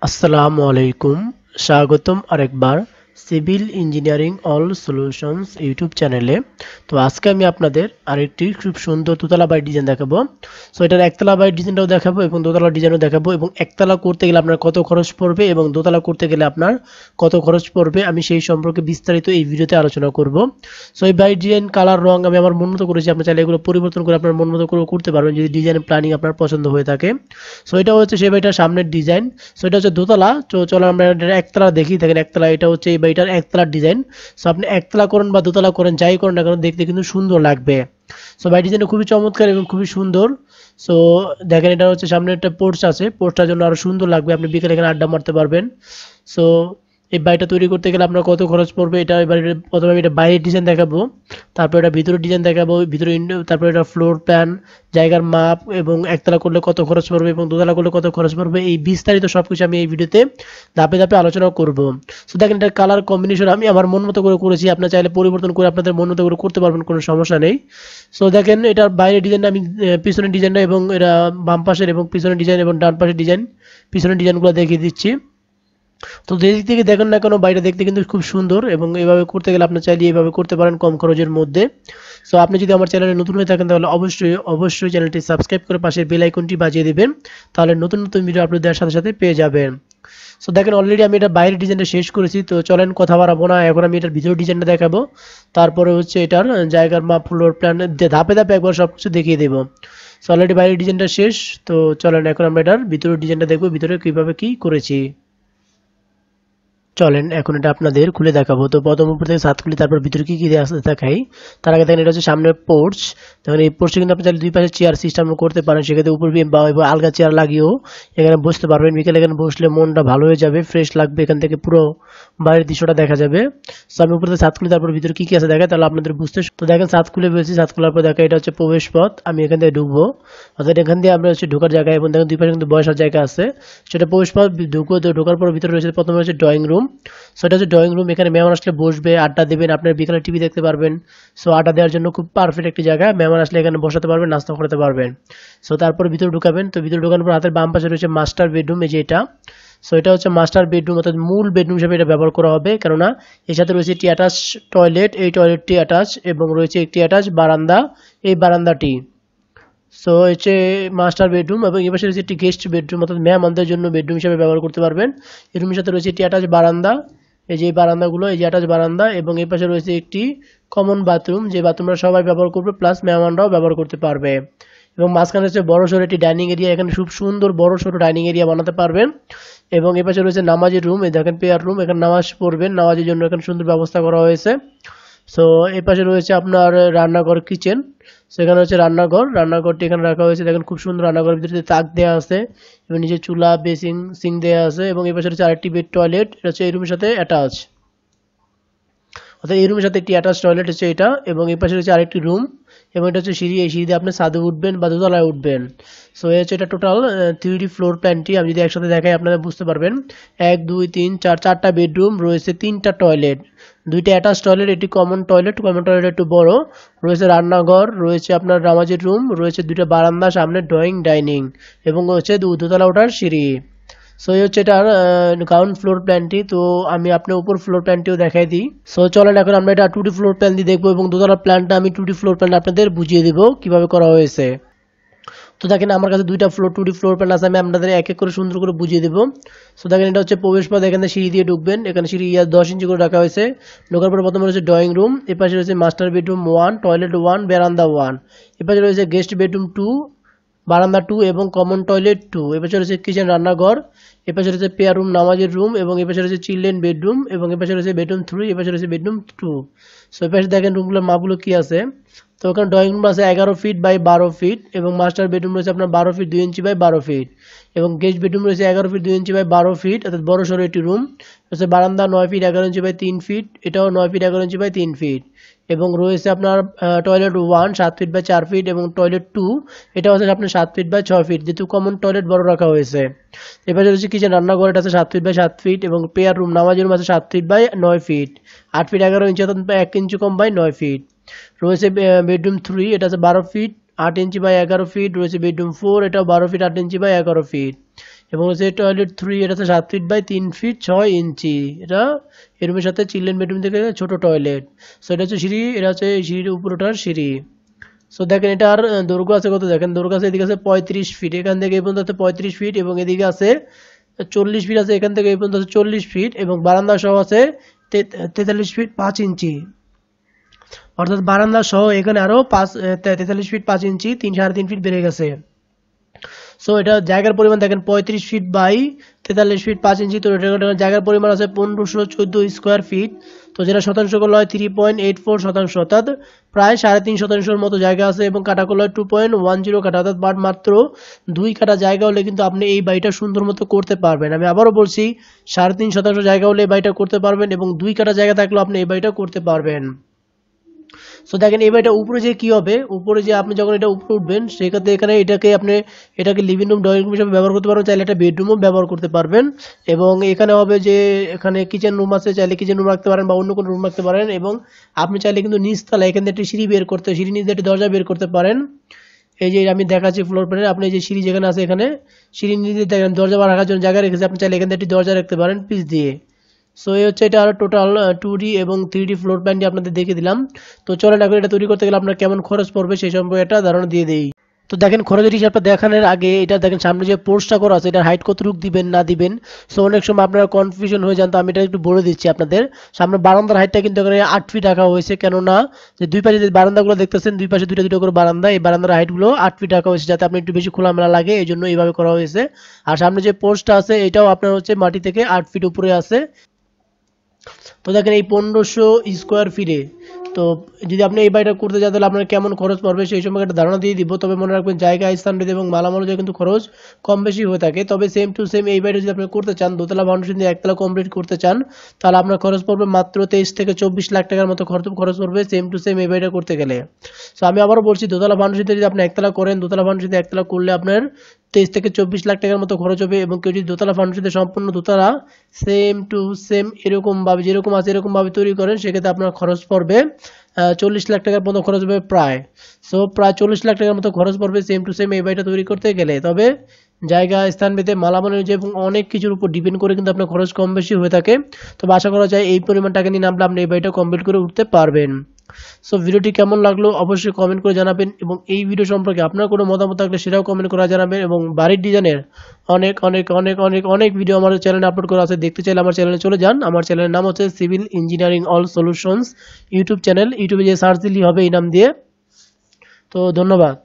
আসসালামু আলাইকুম, স্বাগতম আরেকবার civil engineering all solutions YouTube চ্যানেলে। তো আজকে আমি আপনাদের আরেকটি খুব সুন্দর দোতলা বাড়ির ডিজাইন দেখাবো। সো এটার একতলা বাড়ির ডিজাইনটাও দেখাবো এবং দোতলা ডিজাইনও দেখাবো, এবং একতলা করতে গেলে আপনার কত খরচ পড়বে এবং দোতলা করতে গেলে আপনার কত খরচ পড়বে আমি সেই সম্পর্কে বিস্তারিত এই ভিডিওতে আলোচনা করব। সো এই বাড়ির ডিজাইন, কালার, রং আমি আমার মন মতো করেছি। আপনি চাইলে এগুলো পরিবর্তন করে আপনার মন মতো করে করতে পারবেন যদি ডিজাইন প্ল্যানিং আপনার পছন্দ হয়ে থাকে। সো এটা হচ্ছে সেই বাড়িটার সামনের ডিজাইন। সো এটা হচ্ছে দোতলা। তো চলো আমরা এটা একতলা দেখি। দেখেন একতলা, এটা হচ্ছে এই বাড়িটার একতলার ডিজাইন। সো আপনি একতলা করেন বা দোতলা করেন, যাই করেন না কেন দেখতে কিন্তু সুন্দর লাগবে। সো বাড়ির ডিজাইনটা খুবই চমৎকার এবং খুবই সুন্দর। সো দেখেন এটা হচ্ছে সামনে একটা পোর্চ আছে, পোর্চটার জন্য আরো সুন্দর লাগবে, আপনি বিকেলে এখানে আড্ডা মারতে পারবেন। সো এই বাড়িটা তৈরি করতে গেলে আপনার কত খরচ পড়বে, এটা এবারে প্রথমে আমি এটা বাইরের ডিজাইন দেখাবো, তারপর এটা ভিতরের ডিজাইন দেখাবো, ভিতরে তারপর এটা ফ্লোর প্ল্যান, জায়গার মাপ, এবং একতলা করলে কত খরচ পড়বে এবং দোতলা করলে কত খরচ পড়বে, এই বিস্তারিত সবকিছু আমি এই ভিডিওতে ধাপে ধাপে আলোচনা করব। সো দেখেন এটা কালার কম্বিনেশন আমি আমার মন মতো করে করেছি, আপনার চাইলে পরিবর্তন করে আপনাদের মন মতো করে করতে পারবেন, কোনো সমস্যা নেই। সো দেখেন এটার বাইরের ডিজাইনটা আমি পিছনের ডিজাইনটা এবং এটা বাম পাশের এবং পিছনের ডিজাইন এবং ডান পাশের ডিজাইন, পিছনের ডিজাইনগুলো দেখিয়ে দিচ্ছি। তো যেদিক থেকে দেখেন না কেন বাড়িটা দেখতে কিন্তু খুব সুন্দর, এবং এভাবে করতে গেলে আপনি চাইলে এইভাবে করতে পারেন কম খরচের মধ্যে। সো আপনি যদি আমার চ্যানেলে নতুন হয়ে থাকেন তাহলে অবশ্যই চ্যানেলটি সাবস্ক্রাইব করে পাশের বেল আইকনটি বাজিয়ে দিবেন, তাহলে নতুন নতুন ভিডিও আপলোড দেওয়ার সাথে সাথে পেয়ে যাবেন। সো দেখেন অলরেডি আমি এটা বাইরের ডিজাইনটা শেষ করেছি। তো চলেন কথা বাড়াবো না, এখন আমি এটার ভিতরের ডিজাইনটা দেখাবো। তারপরে হচ্ছে এটার জায়গার মাপ, ফ্লোর প্ল্যান ধাপে ধাপে একবার সব কিছু দেখিয়ে দেবো। সো অলরেডি বাইরের ডিজাইনটা শেষ। তো চলেন এখন আমরা এটার ভিতরের ডিজাইনটা দেখবো, ভিতরে কীভাবে কী করেছি। চলেন এখন এটা আপনাদের খুলে দেখাবো। তো প্রথম উপর থেকে ছাদ খুলি, তারপর ভিতরে কি কি আছে দেখাই। তার আগে দেখেন এটা হচ্ছে সামনের পোর্চ। দেখেন এই পোর্চে কিন্তু আপনি চাইলে দুই পাশে চেয়ার সিস্টেম করতে পারেন, সেক্ষেত্রে উপর বা আলগা চেয়ার লাগিয়েও এখানে বসতে পারবেন। বিকেলে এখানে বসলে মনটা ভালো হয়ে যাবে, ফ্রেশ লাগবে, এখান থেকে পুরো বাইরের দৃশ্যটা দেখা যাবে। সো আমি উপর থেকে ছাদ খুলি, তারপর ভিতরে কি কি আছে দেখাই, তাহলে আপনাদের বুঝতে। তো দেখেন ছাদ খুলে বলছি, ছাদ খোলার পর দেখা এটা হচ্ছে প্রবেশ পথ, আমি এখান থেকে ঢুকবো, অর্থাৎ এখান দিয়ে আমরা হচ্ছে ঢোকার জায়গা, এবং দেখেন দুই পাশে কিন্তু বসার জায়গা আছে, সেটা প্রবেশ পথ। ঢোকার পর ভিতরে রয়েছে প্রথমে হচ্ছে ড্রয়িং রুম। সো এটা হচ্ছে ড্রয়িং রুম, এখানে মেহমান আসলে বসবে, আড্ডা দেবেন, আপনার বিকালে টিভি দেখতে পারবেন। সো আড্ডা দেওয়ার জন্য খুব পারফেক্ট একটি জায়গা, মেহমান আসলে এখানে বসাতে পারবেন, নাস্তা করতে পারবেন। সো তারপরে ভিতরে ঢুকাবেন। তো ভিতরে ঢুকানোর পর হাতের বাম পাশে রয়েছে মাস্টার বেডরুম, এই যে এটা। সো এটা হচ্ছে মাস্টার বেডরুম, অর্থাৎ মূল বেডরুম হিসেবে এটা ব্যবহার করা হবে, কেননা এর সাথে রয়েছে একটি অ্যাটাচ টয়লেট, এই টয়লেটটি অ্যাটাচ, এবং রয়েছে একটি অ্যাটাচ বারান্দা, এই বারান্দাটি। সো হচ্ছে মাস্টার বেডরুম, এবং এই পাশে রয়েছে একটি গেস্ট বেডরুম, অর্থাৎ মেহমানদের জন্য বেডরুম হিসেবে ব্যবহার করতে পারবেন। এই রুমের সাথে রয়েছে একটি অ্যাটাচ বারান্দা, এই যে বারান্দাগুলো, এই যে অ্যাটাচ বারান্দা, এবং এই পাশে রয়েছে একটি কমন বাথরুম, যে বাথরুমটা সবাই ব্যবহার করবে, প্লাস মেহমানরাও ব্যবহার করতে পারবে। এবং মাঝখানে হচ্ছে বড় সড়ো একটি ডাইনিং এরিয়া, এখানে খুব সুন্দর বড় সড়ো ডাইনিং এরিয়া বানাতে পারবেন। এবং এই পাশে রয়েছে নামাজের রুম, এই দেখেন প্রেয়ার রুম, এখানে নামাজ পড়বেন, নামাজের জন্য এখানে সুন্দর ব্যবস্থা করা হয়েছে। সো এই পাশে রয়েছে আপনার রান্নাঘর, কিচেন। সেখানে হচ্ছে রান্নাঘরটি এখানে রাখা হয়েছে, দেখেন খুব সুন্দর, রান্নাঘরের ভিতরে তাক দেওয়া আছে, এবং নিচে চুলা, বেসিং, সিং দেওয়া আছে, এবং এই পাশে হচ্ছে আরেকটি বেড, টয়লেট, এটা হচ্ছে এই রুমের সাথে অ্যাটাচ, অর্থাৎ এই রুমের সাথে একটি অ্যাটাচ টয়লেট হচ্ছে এটা। এবং এই পাশে রয়েছে আরেকটি রুম, এবং এটা হচ্ছে সিঁড়ি, এই সিঁড়ি দিয়ে আপনি ছাদে উঠবেন বা দোতলায় উঠবেন। সো এই হচ্ছে এটা টোটাল 3D ফ্লোর প্ল্যানটি। আমি যদি একসাথে দেখাই আপনারা বুঝতে পারবেন। 1 2 3 4, চারটা বেডরুম রয়েছে, 3টা টয়লেট, 2টা অ্যাটাচ টয়লেট, এটি কমন টয়লেট, কমন টয়লেট একটু বড়, রয়েছে রান্নাঘর, রয়েছে আপনার নামাজের রুম, রয়েছে 2টা বারান্দা, সামনে ড্রয়িং, ডাইনিং, এবং হচ্ছে দোতলা ওঠার সিঁড়ি। সো এই হচ্ছে এটার গ্রাউন্ড ফ্লোর প্ল্যানটি। তো আমি আপনার উপর ফ্লোর প্ল্যানটিও দেখাই দিই। সো চলেন এখন আমরা এটা 2D ফ্লোর প্ল্যান দিয়ে দেখবো, এবং দোতলার প্ল্যানটা আমি 2D ফ্লোর প্ল্যান আপনাদের বুঝিয়ে দেবো কিভাবে করা হয়েছে। তো দেখেন আমার কাছে 2টা 2D ফ্লোর প্ল্যান আছে, আমি আপনাদের এক এক করে সুন্দর করে বুঝিয়ে দেবো। সো দেখেন এটা হচ্ছে প্রবেশ পথ, এখানে সিঁড়ি দিয়ে ঢুকবেন, এখানে সিঁড়ি 10 ইঞ্চি করে রাখা হয়েছে। ঢোকার পর প্রথমে রয়েছে ড্রয়িং রুম, এপাশে রয়েছে মাস্টার বেডরুম 1, টয়লেট 1, বেরান্দা 1, এপাশে রয়েছে গেস্ট বেডরুম 2, বারান্দা 2, এবং কমন টয়লেট 2, এপাশে রয়েছে কিচেন, রান্নাঘর, এপাশে রয়েছে পেয়ার রুম, নামাজের রুম, এবং এপাশে রয়েছে চিলড্রেন বেডরুম, এবং এপাশে রয়েছে বেডরুম 3, এপাশে রয়েছে বেডরুম 2। সো এপাশে দেখেন রুমগুলোর মাপগুলো কি আছে। তো ওখানে ড্রয়িং রুম আছে 11 ফিট বাই 12 ফিট, এবং মাস্টার বেডরুম রয়েছে আপনার 12 ফিট 2 ইঞ্চি বাই 12 ফিট, এবং গেস্ট বেডরুম রয়েছে 11 ফিট 2 ইঞ্চি বাই 12 ফিট, অর্থাৎ বড় সড়ো একটি রুম। রয়েছে বারান্দা 9 ফিট 11 ইঞ্চি বাই 3 ফিট, এটাও 9 ফিট 11 ইঞ্চি বাই 3 ফিট, এবং রয়েছে আপনার টয়লেট 1 7 ফিট বাই 4 ফিট, এবং টয়লেট 2 এটা হচ্ছে আপনার 7 ফিট বাই 6 ফিট, যেহেতু কমন টয়লেট বড় রাখা হয়েছে। এবারে রয়েছে কিচেন, রান্নাঘর, এটা আছে 7 ফিট বাই 7 ফিট, এবং পেয়ার রুম, নামাজের রুম আছে 7 ফিট বাই 9 ফিট, 8 ফিট 11 ইঞ্চি, অর্থাৎ 1 ইঞ্চি কম বাই 9 ফিট। রয়েছে বেডরুম 3, এটা আছে 12 ফিট 8 ইঞ্চি বাই 11 ফিট, রয়েছে বেডরুম 4, এটাও 12 ফিট 8 ইঞ্চি বাই 11 ফিট, এবং হচ্ছে টয়লেট 3, এটা হচ্ছে 7 ফিট বাই 3 ফিট 6 ইঞ্চি। এটা এই রুমের সাথে চিলড্রেন বেডরুম থেকে ছোট টয়লেট। সো এটা হচ্ছে সিঁড়ি, এটা হচ্ছে এই সিঁড়ির উপরটার সিঁড়ি। সো দেখেন এটার দৈর্ঘ্য আছে কত, দেখেন দৈর্ঘ্য আছে এদিকে আছে 35 ফিট, এখান থেকে এই পর্যন্ত আছে 35 ফিট, এবং এদিকে আছে 40 ফিট আছে, এখান থেকে এই পর্যন্ত আছে 40 ফিট, এবং বারান্দা সহ আছে 43 ফিট 5 ইঞ্চি। অর্থাৎ বারান্দা সহ এখানে আরো 43 ফিট 5 ইঞ্চি 3.5 ফিট বেড়ে গেছে। সো এটা জায়গার পরিমাণ দেখেন 35 ফিট বাই 43 ফিট 5 ইঞ্চি, তো এটা জায়গার পরিমাণ আছে 1514 স্কোয়ার ফিট। তো যেটা শতাংশ করলে হয় 3.84 শতাংশ, অর্থাৎ প্রায় 3.5 শতাংশের মতো জায়গা আছে, এবং কাটা করলে হয় 2.10 কাটা, অর্থাৎ মাত্র 2 কাটা জায়গা হলে কিন্তু আপনি এই বাড়িটা সুন্দর মতো করতে পারবেন। আমি আবারও বলছি 3.5 শতাংশ জায়গা হলে এই বাড়িটা করতে পারবেন, এবং 2 কাটা জায়গা থাকলেও আপনি এই বাড়িটা করতে পারবেন। সো দেখেন এবার এটা উপরে যে কি হবে, উপরে যে আপনি যখন এটা উপরে উঠবেন সেক্ষেত্রে এখানে এটাকে লিভিং রুম ড্রয়িং রুম হিসেবে ব্যবহার করতে পারবেন, চাইলে এটা বেডরুমও ব্যবহার করতে পারবেন। এবং এখানে হবে যে এখানে কিচেন রুম আছে, চাইলে কিচেন রুম রাখতে পারেন বা অন্য কোনো রুম রাখতে পারেন। এবং আপনি চাইলে কিন্তু নিচতলা এখান থেকে একটি সিঁড়ি সিঁড়ি নিচে একটি দরজা বের করতে পারেন। এই যে আমি দেখাচ্ছি ফ্লোর প্ল্যানে, আপনি যে সিঁড়ি যেখানে আছে এখানে সিঁড়ি নিচে দেখেন দরজা রাখার জন্য জায়গা রেখেছে, আপনি চাইলে এখান থেকে একটি দরজা রাখতে পারেন পিস দিয়ে। সো এই হচ্ছে এটা টোটাল 2D এবং 3D ফ্লোর প্ল্যানটি আপনাদের দেখিয়ে দিলাম। তো চলেন এখন এটা তৈরি করতে গেলে আপনার কেমন খরচ পড়বে সেই সম্পর্কে একটা ধারণা দিয়ে দেই। তো দেখেন খরচের হিসাবটা দেখানোর আগে এটা দেখেন সামনে যে পোস্টটা করা আছে এটার হাইট কতটুকু দিবেন না দিবেন, সো অনেক সময় আপনারা কনফিউশন হয়ে যান। তো আমি এটা একটু বলে দিচ্ছি আপনাদের। সামনে বারান্দার হাইটটা কিন্তু এখানে 8 ফিট রাখা হয়েছে, কেননা যে দুই পাশে যে বারান্দাগুলো দেখতেছেন দুই পাশে দুটো দুটো করে বারান্দা, এই বারান্দার হাইটগুলো 8 ফিট রাখা হয়েছে যাতে আপনি একটু বেশি খোলামেলা লাগে, এই জন্য এইভাবে করা হয়েছে। আর সামনে যে পোস্টটা আছে এটাও আপনার হচ্ছে মাটি থেকে 8 ফিট উপরে আছে। তো দেখেন এই 1500 স্কোয়ার ফিটে, তো যদি আপনি এই বাড়িটা করতে চান তাহলে আপনার কেমন খরচ পড়বে সেই সম্পর্কে একটা ধারণা দিয়ে দিব। তবে মনে রাখবেন জায়গা, স্থান ভেদে এবং মালামাল অনুযায়ী কিন্তু খরচ কম বেশি হয়ে থাকে। তবে সেম টু সেম এই বাড়িটা যদি আপনি করতে চান, দোতলা ফাউন্ডেশন দিয়ে একতলা কমপ্লিট করতে চান, তাহলে আপনার খরচ পড়বে মাত্র 23 থেকে 24 লাখ টাকার মতো খরচ পড়বে সেম টু সেম এই বাড়িটা করতে গেলে। সো আমি আবারও বলছি, দোতলা ফাউন্ডেশন দিয়ে যদি আপনি একতলা করেন, দোতলা ফাউন্ডেশন দিয়ে একতলা করলে আপনার 23 থেকে 24 লাখ টাকার মতো খরচ হবে। এবং কেউ যদি দোতলা ফাউন্ডেশন দিয়ে সম্পূর্ণ দোতলা সেম টু সেম এরকম ভাবে যেরকম আছে এরকম ভাবে তৈরি করেন, সেক্ষেত্রে আপনার খরচ পড়বে 40 লাখ টাকার মতো খরচ হবে প্রায়। সো প্রায় 40 লাখ টাকার মতো খরচ পড়বে সেম টু সেম এই বাড়িটা তৈরি করতে গেলে। তবে জায়গা, স্থান ভেদে, মালামাল অনুযায়ী এবং অনেক কিছুর উপর ডিপেন্ড করে কিন্তু আপনার খরচ কম বেশি হয়ে থাকে। তবে আশা করা যায় এই পরিমাণ টাকা নিয়ে নামলে আপনি এই বাড়িটা কমপ্লিট করে উঠতে পারবেন। সো ভিডিওটি কেমন লাগলো অবশ্যই কমেন্ট করে জানাবেন, এবং এই ভিডিও সম্পর্কে আপনার কোনো মতামত থাকলে সেটাও কমেন্ট করে জানাবেন। এবং বাড়ির ডিজাইনের অনেক অনেক অনেক অনেক অনেক ভিডিও আমার চ্যানেলে আপলোড করা আছে, দেখতে চাইলে আমার চ্যানেলে চলে যান। আমার চ্যানেলের নাম হচ্ছে civil engineering all solutions YouTube channel, ইউটিউবে যে সার্চ দিলেই হবে এই নাম দিয়ে। তো ধন্যবাদ।